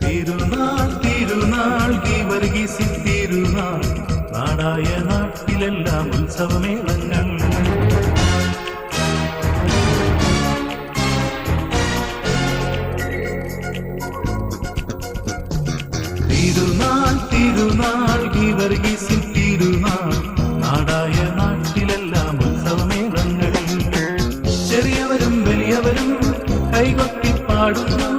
തിരുനാൾ തിരുനാൾ ഗീവർഗീസിൻ തിരുനാൾ നാടായ നാട്ടിലെല്ലാം ഉത്സവമേളങ്ങൾ. തിരുനാൾ തിരുനാൾ ഗീവർഗീസിൻ തിരുനാൾ നാടായ നാട്ടിലെല്ലാം ഉത്സവമേളങ്ങൾ. ചെറിയവരും വലിയവരും കൈകൊട്ടി പാടുന്നു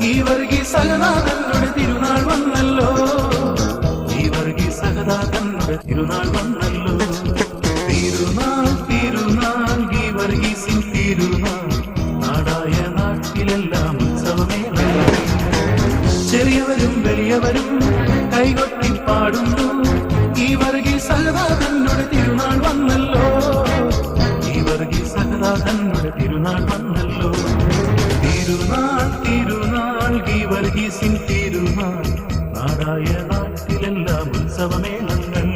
ഗീവർഗീസ് സഹദാതന്നുടെ തിരുനാൾ വന്നല്ലോ. ഗീവർഗീസ് സഹദാതന്നുടെ തിരുനാൾ വന്നല്ലോ. തിരുനാൾ തിരുനാൾ ഗീവർഗീസിൻ തിരുനാൾ നാടായ നാട്ടിലെല്ലാം ഉത്സവമേളങ്ങൾ. ചെറിയവരും വലിയവരും കൈകൊട്ടി പാടുന്നു ഗീവർഗീസ് സഹദാതന്നുടെ തിരുനാൾ വന്നല്ലോ. ഗീവർഗീസ് സഹദാതന്നുടെ തിരുനാൾ വന്നല്ലോ. തിരുനാൾ തിരുനാൾ ഗീവർഗീസിൻ തിരുനാൾ നാടായ നാട്ടിലെല്ലാം ഉത്സവമേളങ്ങൾ.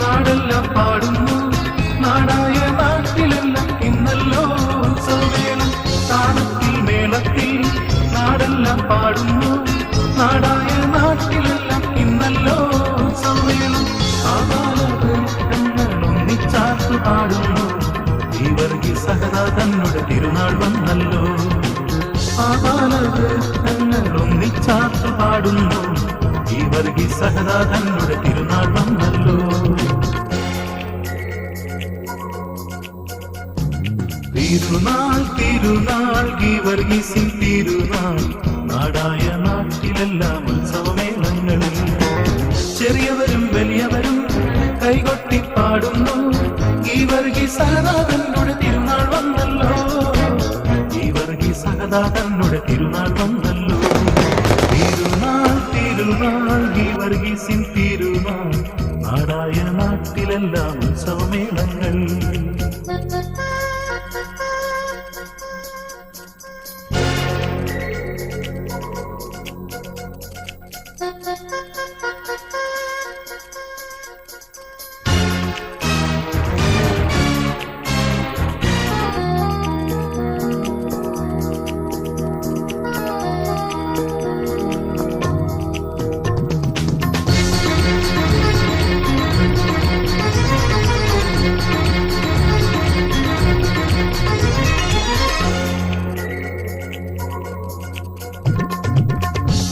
നാടെല്ലാം പാടുന്നു നാടായ നാട്ടിലെല്ലാം ഇന്നല്ലോ ഉത്സവമേളം. താളത്തിൽ മേളത്തിൽ നാടെല്ലാം പാടുന്നു നാടായ നാട്ടിലെല്ലാം ഇന്നല്ലോ ഉത്സവമേളം. ഒന്നിച്ചാർത്തു പാടുന്നു ഗീവർഗീസ് സഹദാതന്നുടെ തിരുനാൾ വന്നല്ലോ. ഒന്നിച്ചാർത്തു പാടുന്നു ഗീവർഗീസ് സഹദാതന്നുടെ തിരുനാൾ വന്നല്ലോ. തിരുനാൾ തിരുനാൾ ഗീവർഗീസിൻ തിരുനാൾ നാടായ നാട്ടിലെല്ലാം ഉത്സവമേളങ്ങൾ. ചെറിയവരും വലിയവരും കൈകൊട്ടി പാടുന്നു ഗീവർഗീസ് സഹദാതന്നുടെ തിരുനാൾ വന്നല്ലോ. ഗീവർഗീസ് സഹദാതന്നുടെ തിരുനാൾ വന്നല്ലോ. തിരുനാൾ തിരുനാൾ ഗീവർഗീസിൻ തിരുനാൾ നാടായ നാട്ടിലെല്ലാം ഉത്സവമേളങ്ങൾ.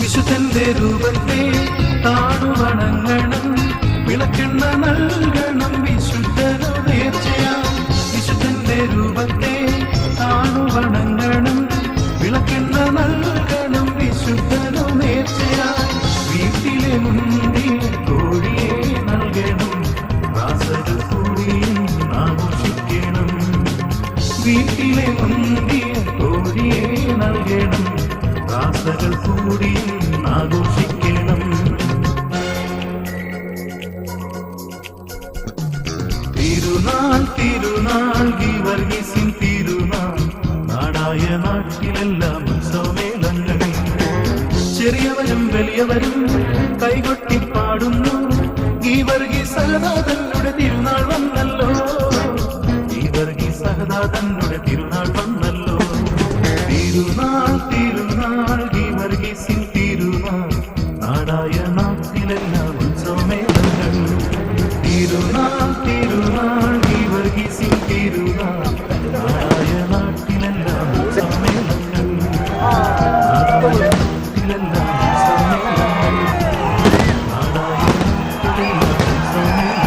വിശുദ്ധന്റെ രൂപത്തെ താണുവണങ്ങണം വിളക്കെണ്ണ നൽകണം വിശുദ്ധനു നേർച്ചയാം. വിശുദ്ധന്റെ രൂപത്തെ താണുവണങ്ങണം വിളക്കെണ്ണ നൽകണം വിശുദ്ധനു നേർച്ചയാം. വീട്ടിലെ മുന്തിയ കോഴിയെ നൽകണം റാസകൾ കൂടിയും ആഘോഷിക്കണം. വീട്ടിലെ മുന്തിയ കോഴിയെ നൽകണം റാസകൾ കൂടിയും ആഘോഷിക്കണം. തിരുനാൾ തിരുനാൾ ഗീവർഗീസിൻ തിരുനാൾ നാടായ നാട്ടിലെല്ലാം ഉത്സവമേളങ്ങൾ. ചെറിയവരും വലിയവരും കൈകൊട്ടി പാടുന്നു ഗീവർഗീസ് സഹദാതന്നുടെ തിരുനാൾ വന്നല്ലോ. ഗീവർഗീസ് സഹദാതന്നുടെ തിരുനാൾ വന്നല്ലോ. തിരുനാൾ തിരുനാൾ ഗീവർഗീസിൻ തിരുനാൾ നാടായ നാട്ടിലെല്ലാം ഉത്സവമേളങ്ങൾ. തിരുനാൾ തിരുനാൾ ഗീവർഗീസിൻ തിരുനാൾ നാടായ നാട്ടിലെല്ലാം ഉത്സവമേളങ്ങൾ. നാടായ നാട്ടിലെല്ലാം ഉത്സവമേളങ്ങൾ. നാടായ നാട്ടിലെല്ലാം ഉത്സവമേളങ്ങൾ.